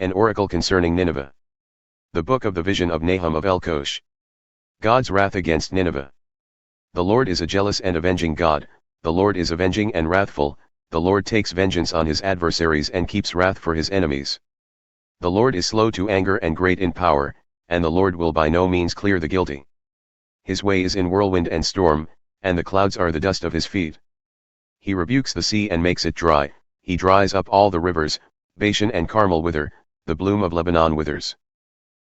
An oracle concerning Nineveh. The book of the vision of Nahum of Elkosh. God's wrath against Nineveh. The Lord is a jealous and avenging God, the Lord is avenging and wrathful, the Lord takes vengeance on his adversaries and keeps wrath for his enemies. The Lord is slow to anger and great in power, and the Lord will by no means clear the guilty. His way is in whirlwind and storm, and the clouds are the dust of his feet. He rebukes the sea and makes it dry, he dries up all the rivers, Bashan and Carmel wither, the bloom of Lebanon withers.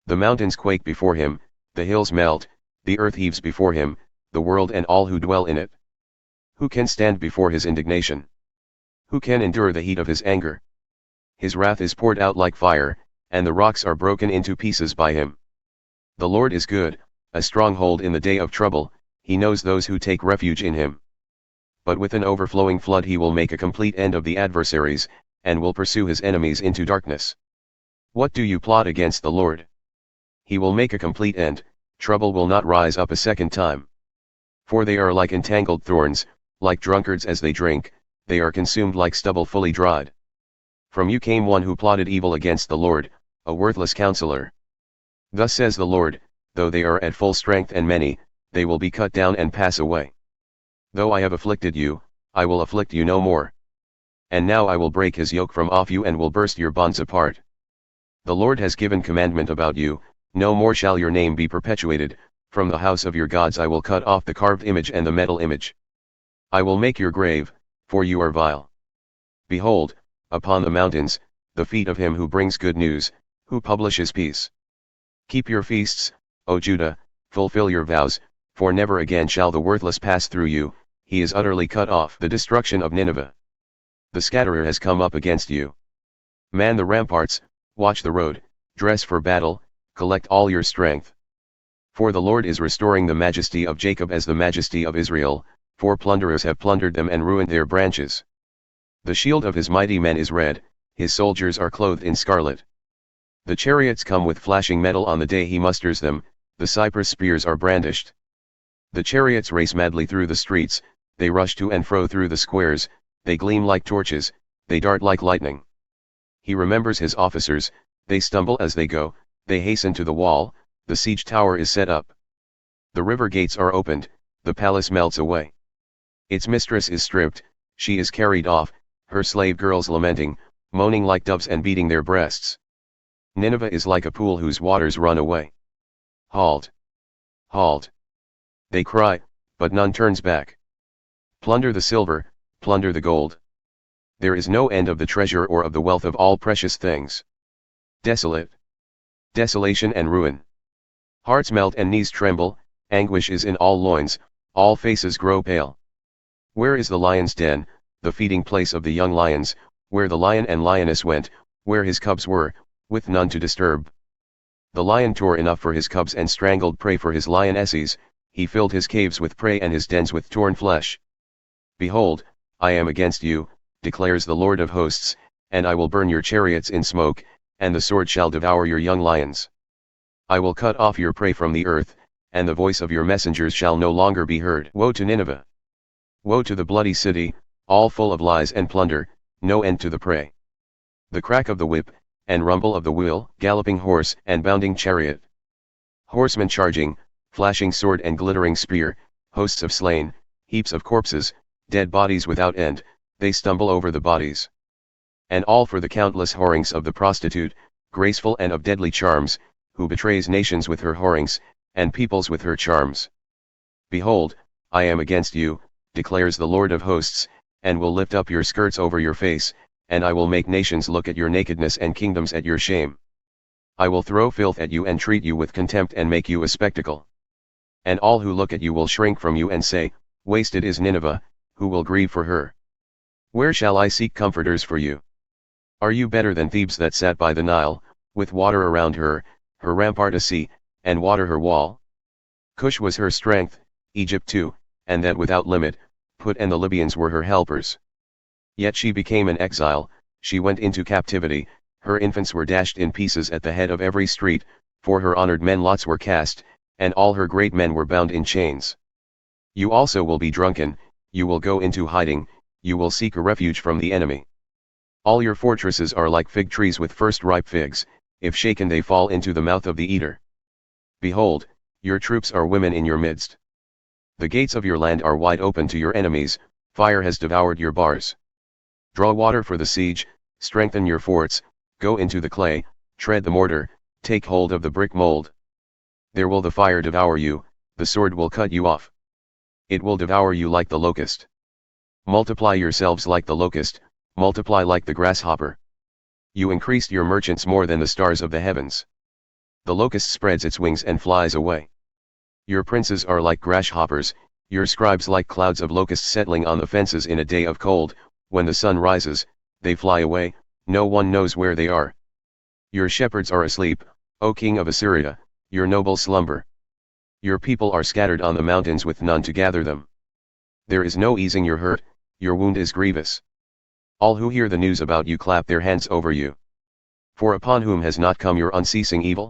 The mountains quake before him, the hills melt, the earth heaves before him, the world and all who dwell in it. Who can stand before his indignation? Who can endure the heat of his anger? His wrath is poured out like fire, and the rocks are broken into pieces by him. The Lord is good, a stronghold in the day of trouble, he knows those who take refuge in him. But with an overflowing flood he will make a complete end of the adversaries, and will pursue his enemies into darkness. What do you plot against the Lord? He will make a complete end, trouble will not rise up a second time. For they are like entangled thorns, like drunkards as they drink, they are consumed like stubble fully dried. From you came one who plotted evil against the Lord, a worthless counselor. Thus says the Lord, though they are at full strength and many, they will be cut down and pass away. Though I have afflicted you, I will afflict you no more. And now I will break his yoke from off you and will burst your bonds apart. The Lord has given commandment about you, no more shall your name be perpetuated, from the house of your gods I will cut off the carved image and the metal image. I will make your grave, for you are vile. Behold, upon the mountains, the feet of him who brings good news, who publishes peace. Keep your feasts, O Judah, fulfill your vows, for never again shall the worthless pass through you, he is utterly cut off. The destruction of Nineveh. The scatterer has come up against you. Man the ramparts, watch the road, dress for battle, collect all your strength. For the Lord is restoring the majesty of Jacob as the majesty of Israel, for plunderers have plundered them and ruined their branches. The shield of his mighty men is red, his soldiers are clothed in scarlet. The chariots come with flashing metal on the day he musters them, the cypress spears are brandished. The chariots race madly through the streets, they rush to and fro through the squares, they gleam like torches, they dart like lightning. He remembers his officers, they stumble as they go, they hasten to the wall, the siege tower is set up. The river gates are opened, the palace melts away. Its mistress is stripped, she is carried off, her slave girls lamenting, moaning like doves and beating their breasts. Nineveh is like a pool whose waters run away. Halt! Halt! They cry, but none turns back. Plunder the silver, plunder the gold. There is no end of the treasure or of the wealth of all precious things. Desolate. Desolation and ruin. Hearts melt and knees tremble, anguish is in all loins, all faces grow pale. Where is the lion's den, the feeding place of the young lions, where the lion and lioness went, where his cubs were, with none to disturb? The lion tore enough for his cubs and strangled prey for his lionesses, he filled his caves with prey and his dens with torn flesh. Behold, I am against you, declares the Lord of hosts, and I will burn your chariots in smoke, and the sword shall devour your young lions. I will cut off your prey from the earth, and the voice of your messengers shall no longer be heard. Woe to Nineveh! Woe to the bloody city, all full of lies and plunder, no end to the prey. The crack of the whip, and rumble of the wheel, galloping horse and bounding chariot. Horsemen charging, flashing sword and glittering spear, hosts of slain, heaps of corpses, dead bodies without end, they stumble over the bodies. And all for the countless whorings of the prostitute, graceful and of deadly charms, who betrays nations with her whorings, and peoples with her charms. Behold, I am against you, declares the Lord of hosts, and will lift up your skirts over your face, and I will make nations look at your nakedness and kingdoms at your shame. I will throw filth at you and treat you with contempt and make you a spectacle. And all who look at you will shrink from you and say, wasted is Nineveh, who will grieve for her? Where shall I seek comforters for you? Are you better than Thebes that sat by the Nile, with water around her, her rampart a sea, and water her wall? Cush was her strength, Egypt too, and that without limit, Put and the Libyans were her helpers. Yet she became an exile, she went into captivity, her infants were dashed in pieces at the head of every street, for her honored men lots were cast, and all her great men were bound in chains. You also will be drunken, you will go into hiding, you will seek a refuge from the enemy. All your fortresses are like fig trees with first ripe figs, if shaken they fall into the mouth of the eater. Behold, your troops are women in your midst. The gates of your land are wide open to your enemies, fire has devoured your bars. Draw water for the siege, strengthen your forts, go into the clay, tread the mortar, take hold of the brick mold. There will the fire devour you, the sword will cut you off. It will devour you like the locust. Multiply yourselves like the locust, multiply like the grasshopper. You increased your merchants more than the stars of the heavens. The locust spreads its wings and flies away. Your princes are like grasshoppers, your scribes like clouds of locusts settling on the fences in a day of cold. When the sun rises, they fly away, no one knows where they are. Your shepherds are asleep, O king of Assyria, your nobles slumber. Your people are scattered on the mountains with none to gather them. There is no easing your hurt, your wound is grievous. All who hear the news about you clap their hands over you. For upon whom has not come your unceasing evil?